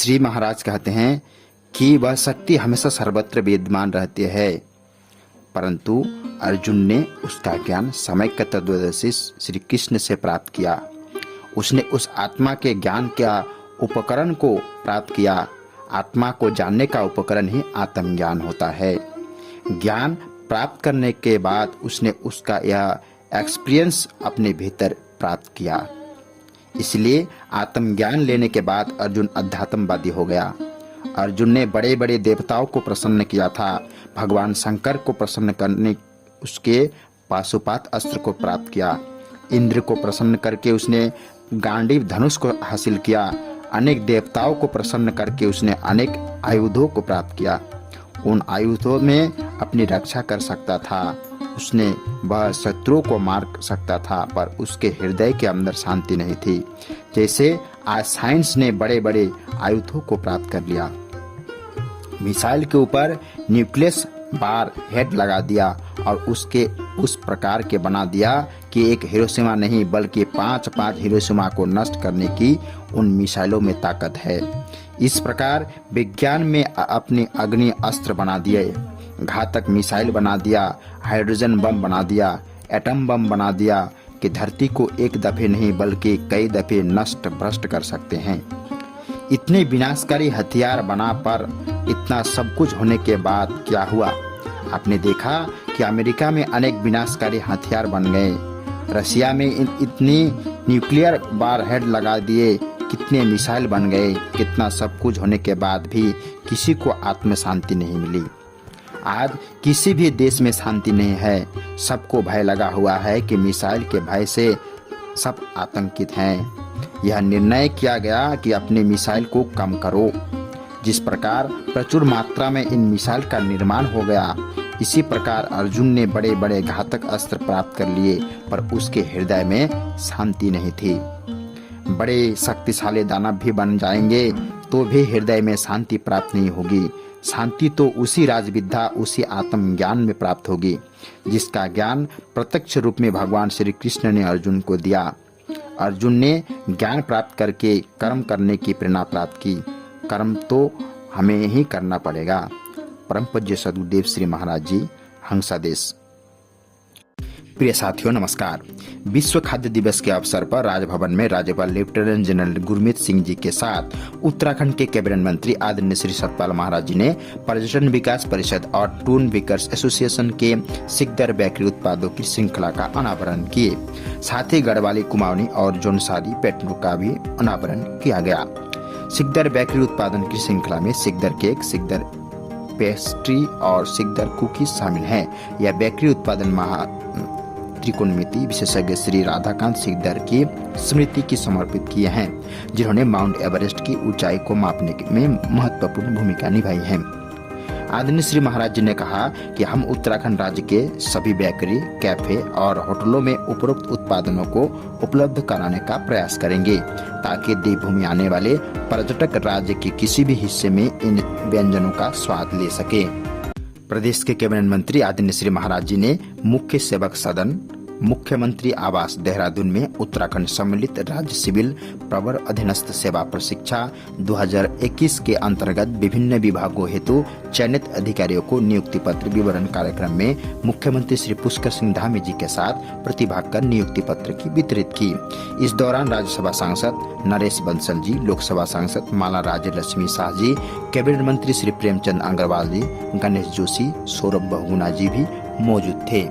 श्री महाराज कहते हैं कि वह शक्ति हमेशा सर्वत्र विद्यमान रहती है, परंतु अर्जुन ने उसका ज्ञान समयक तत्वदर्शी श्री कृष्ण से प्राप्त किया। उसने उस आत्मा के ज्ञान का उपकरण को प्राप्त किया। आत्मा को जानने का उपकरण ही आत्मज्ञान होता है। ज्ञान प्राप्त करने के बाद उसने उसका यह एक्सपीरियंस अपने भीतर प्राप्त किया। इसलिए आत्मज्ञान लेने के बाद अर्जुन अध्यात्मवादी हो गया। अर्जुन ने बड़े बड़े देवताओं को प्रसन्न किया था। भगवान शंकर को प्रसन्न करने उसके पाशुपात अस्त्र को प्राप्त किया। इंद्र को प्रसन्न करके उसने गांडीव धनुष को हासिल किया। अनेक देवताओं को प्रसन्न करके उसने अनेक आयुधों को प्राप्त किया। उन आयुधों में अपनी रक्षा कर सकता था। उसने वह शत्रुओं को मार सकता था, पर उसके हृदय के अंदर शांति नहीं थी। जैसे आज साइंस ने बड़े बड़े आयुधों को प्राप्त कर लिया। मिसाइल के ऊपर न्यूक्लियस बार हेड लगा दिया और उसके उस प्रकार के बना दिया कि एक हिरोशिमा नहीं बल्कि 5-5 हिरोशिमा को नष्ट करने की उन मिसाइलों में ताकत है। इस प्रकार विज्ञान में अपने अग्नि अस्त्र बना दिए, घातक मिसाइल बना दिया, हाइड्रोजन बम बना दिया, एटम बम बना दिया कि धरती को एक दफे नहीं बल्कि कई दफे नष्ट भ्रष्ट कर सकते हैं। इतने विनाशकारी हथियार बना पर इतना सब कुछ होने के बाद क्या हुआ? आपने देखा कि अमेरिका में अनेक विनाशकारी हथियार बन गए, रशिया में इतनी न्यूक्लियर वार हेड लगा दिए, कितने मिसाइल बन गए। कितना सब कुछ होने के बाद भी किसी को आत्म शांति नहीं मिली। आज किसी भी देश में शांति नहीं है। सबको भय लगा हुआ है कि मिसाइल के भय से सब आतंकित हैं। यह निर्णय किया गया कि अपने मिसाइल को कम करो। जिस प्रकार प्रचुर मात्रा में इन मिसाइल का निर्माण हो गया, इसी प्रकार अर्जुन ने बड़े बड़े घातक अस्त्र प्राप्त कर लिए, पर उसके हृदय में शांति नहीं थी। बड़े शक्तिशाली दानव भी बन जाएंगे तो भी हृदय में शांति प्राप्त नहीं होगी। शांति तो उसी राजविद्या, उसी आत्मज्ञान में प्राप्त होगी जिसका ज्ञान प्रत्यक्ष रूप में भगवान श्री कृष्ण ने अर्जुन को दिया। अर्जुन ने ज्ञान प्राप्त करके कर्म करने की प्रेरणा प्राप्त की। कर्म तो हमें ही करना पड़ेगा। परम पूज्य सदगुरुदेव श्री महाराज जी, हंसादेश। प्रिय साथियों, नमस्कार। विश्व खाद्य दिवस के अवसर पर राजभवन में राज्यपाल लेफ्टिनेंट जनरल गुरमीत सिंह जी के साथ उत्तराखंड के कैबिनेट मंत्री आदरणीय श्री सतपाल महाराज जी ने पर्यटन विकास परिषद और टून बेकर्स एसोसिएशन के सिकदर बेकरी उत्पादों की श्रृंखला का अनावरण किए। साथ ही गढ़वाली, कुमाऊनी और जौनसारी पेटनों का भी अनावरण किया गया। सिकदर बेकरी उत्पादन की श्रृंखला में सिकदर केक, सिकदर पेस्ट्री और सिकदर कुकीज शामिल हैं। यह बेकरी उत्पादन त्रिकोणमिति विशेषज्ञ श्री राधाकांत सिकदर की स्मृति की समर्पित किए हैं, जिन्होंने माउंट एवरेस्ट की ऊंचाई को मापने में महत्वपूर्ण भूमिका निभाई है। आदरणीय श्री महाराज जी ने कहा कि हम उत्तराखंड राज्य के सभी बेकरी, कैफे और होटलों में उपरोक्त उत्पादनों को उपलब्ध कराने का प्रयास करेंगे ताकि देवभूमि आने वाले पर्यटक राज्य के किसी भी हिस्से में इन व्यंजनों का स्वाद ले सके। प्रदेश के कैबिनेट मंत्री आदरणीय श्री महाराज जी ने मुख्य सेवक सदन, मुख्यमंत्री आवास देहरादून में उत्तराखंड सम्मिलित राज्य सिविल प्रवर अधीनस्थ सेवा प्रशिक्षा 2021 के अंतर्गत विभिन्न विभागों हेतु चयनित अधिकारियों को नियुक्ति पत्र विवरण कार्यक्रम में मुख्यमंत्री श्री पुष्कर सिंह धामी जी के साथ प्रतिभाग कर नियुक्ति पत्र की वितरित की। इस दौरान राज्यसभा सांसद नरेश बंसल जी, लोकसभा सांसद माला राज्य लक्ष्मी शाह जी, कैबिनेट मंत्री श्री प्रेमचंद अग्रवाल जी, गणेश जोशी, सौरभ बहुगुणा जी भी मौजूद थे।